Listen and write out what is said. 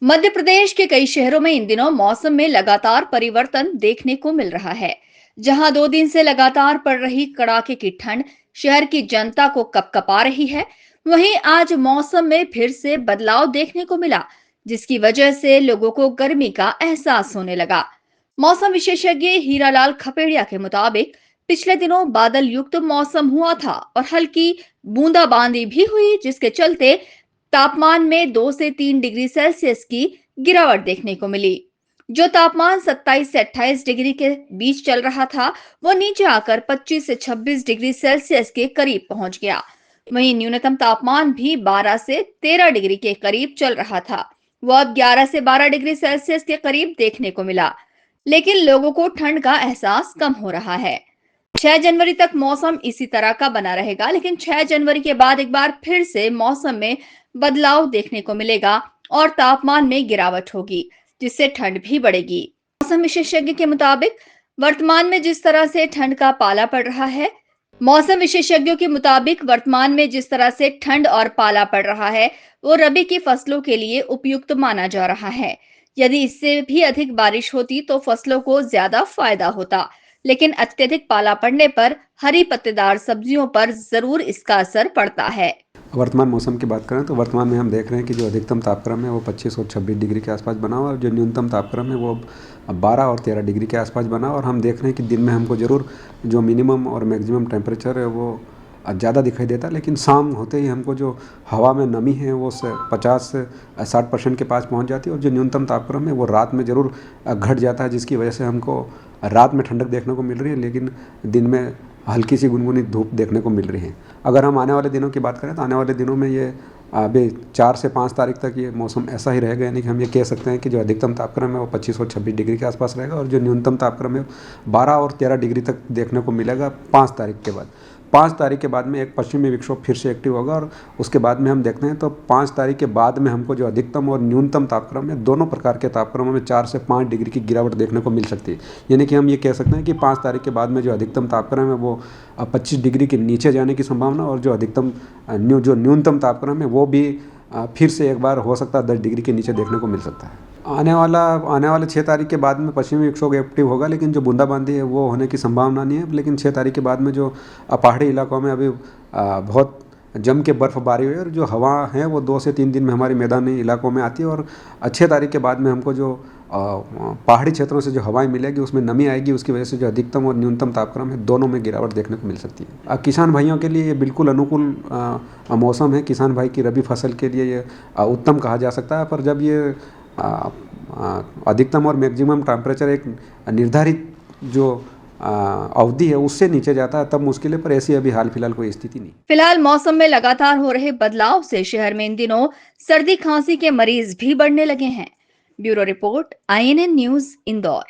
मध्य प्रदेश के कई शहरों में इन दिनों मौसम में लगातार परिवर्तन देखने को मिल रहा है। जहां 2 दिन से लगातार पड़ रही कड़ाके की ठंड शहर की जनता को कपकपा रही है, वहीं आज मौसम में फिर से बदलाव देखने को मिला, जिसकी वजह से लोगों को गर्मी का एहसास होने लगा। मौसम विशेषज्ञ हीरालाल खपेड़िया के मुताबिक पिछले दिनों बादल युक्त मौसम हुआ था और हल्की बूंदाबांदी भी हुई, जिसके चलते तापमान में 2 से 3 डिग्री सेल्सियस की गिरावट देखने को मिली। जो तापमान 27 से 28 डिग्री के बीच चल रहा था, वो नीचे आकर 25 से 26 डिग्री सेल्सियस के करीब पहुंच गया। वहीं न्यूनतम तापमान भी 12 से 13 डिग्री के करीब चल रहा था। वो अब 11 से 12 डिग्री सेल्सियस के करीब देखने को मिला। लेकिन लोगों को ठंड का एहसास कम हो रहा है। 6 जनवरी तक मौसम इसी तरह का बना रहेगा, लेकिन 6 जनवरी के बाद एक बार फिर से मौसम में बदलाव देखने को मिलेगा और तापमान में गिरावट होगी, जिससे ठंड भी बढ़ेगी। मौसम विशेषज्ञ के मुताबिक वर्तमान में जिस तरह से ठंड का पाला पड़ रहा है, मौसम विशेषज्ञों के मुताबिक वर्तमान में जिस तरह से ठंड और पाला पड़ रहा है, वो रबी की फसलों के लिए उपयुक्त माना जा रहा है। यदि इससे भी अधिक बारिश होती तो फसलों को ज्यादा फायदा होता, लेकिन अत्यधिक पाला पड़ने पर हरी पत्तेदार सब्जियों पर जरूर इसका असर पड़ता है। वर्तमान मौसम की बात करें तो वर्तमान में हम देख रहे हैं कि जो अधिकतम तापक्रम है वो 25 और 26 डिग्री के आसपास बना हुआ है और जो न्यूनतम तापक्रम है वो 12 और 13 डिग्री के आसपास बना हुआ और हम देख रहे हैं कि दिन में हमको ज़रूर जो मिनिमम और मैक्सिमम टेम्परेचर है वो ज़्यादा दिखाई देता है, लेकिन शाम होते ही हमको जो हवा में नमी है वो 50 से 60% के पास पहुंच जाती है और जो न्यूनतम तापक्रम है वो रात में ज़रूर घट जाता है, जिसकी वजह से हमको रात में ठंडक देखने को मिल रही है, लेकिन दिन में हल्की सी गुनगुनी धूप देखने को मिल रही है। अगर हम आने वाले दिनों की बात करें तो आने वाले दिनों में ये अभी 4 से 5 तारीख तक ये मौसम ऐसा ही रहेगा, यानी कि हम ये कह सकते हैं कि जो अधिकतम तापक्रम है वो 25 और 26 डिग्री के आसपास रहेगा और जो न्यूनतम तापक्रम है 12 और 13 डिग्री तक देखने को मिलेगा 5 तारीख के बाद। 5 तारीख के बाद में एक पश्चिमी विक्षोभ फिर से एक्टिव होगा और उसके बाद में हम देखते हैं तो 5 तारीख के बाद में हमको जो अधिकतम और न्यूनतम तापक्रम है दोनों प्रकार के तापक्रमों में 4 से 5 डिग्री की गिरावट देखने को मिल सकती है। यानी कि हम ये कह सकते हैं कि 5 तारीख के बाद में जो अधिकतम तापक्रम है वो 25 डिग्री के नीचे जाने की संभावना और जो अधिकतम जो न्यूनतम तापक्रम है वो भी फिर से एक बार हो सकता है 10 डिग्री के नीचे देखने को मिल सकता है। आने वाले 6 तारीख के बाद में पश्चिमी विक्षोभ एक्टिव होगा, लेकिन जो बूंदाबांदी है वो होने की संभावना नहीं है। लेकिन 6 तारीख के बाद में जो पहाड़ी इलाकों में अभी बहुत जम के बर्फबारी हुई और जो हवा है वो 2 से 3 दिन में हमारी मैदानी इलाकों में आती है और 6 तारीख के बाद में हमको जो पहाड़ी क्षेत्रों से जो हवाएं मिलेगी उसमें नमी आएगी, उसकी वजह से जो अधिकतम और न्यूनतम तापक्रम है दोनों में गिरावट देखने को मिल सकती है। किसान भाइयों के लिए ये बिल्कुल अनुकूल मौसम है। किसान भाई की रबी फसल के लिए ये उत्तम कहा जा सकता है, पर जब ये अधिकतम और मैक्सिमम टेम्परेचर एक निर्धारित जो अवधि है उससे नीचे जाता है तब मुश्किल है, पर ऐसी अभी हाल फिलहाल कोई स्थिति नहीं। फिलहाल मौसम में लगातार हो रहे बदलाव से शहर में इन दिनों सर्दी खांसी के मरीज भी बढ़ने लगे हैं। Bureau report, INN news, Indore.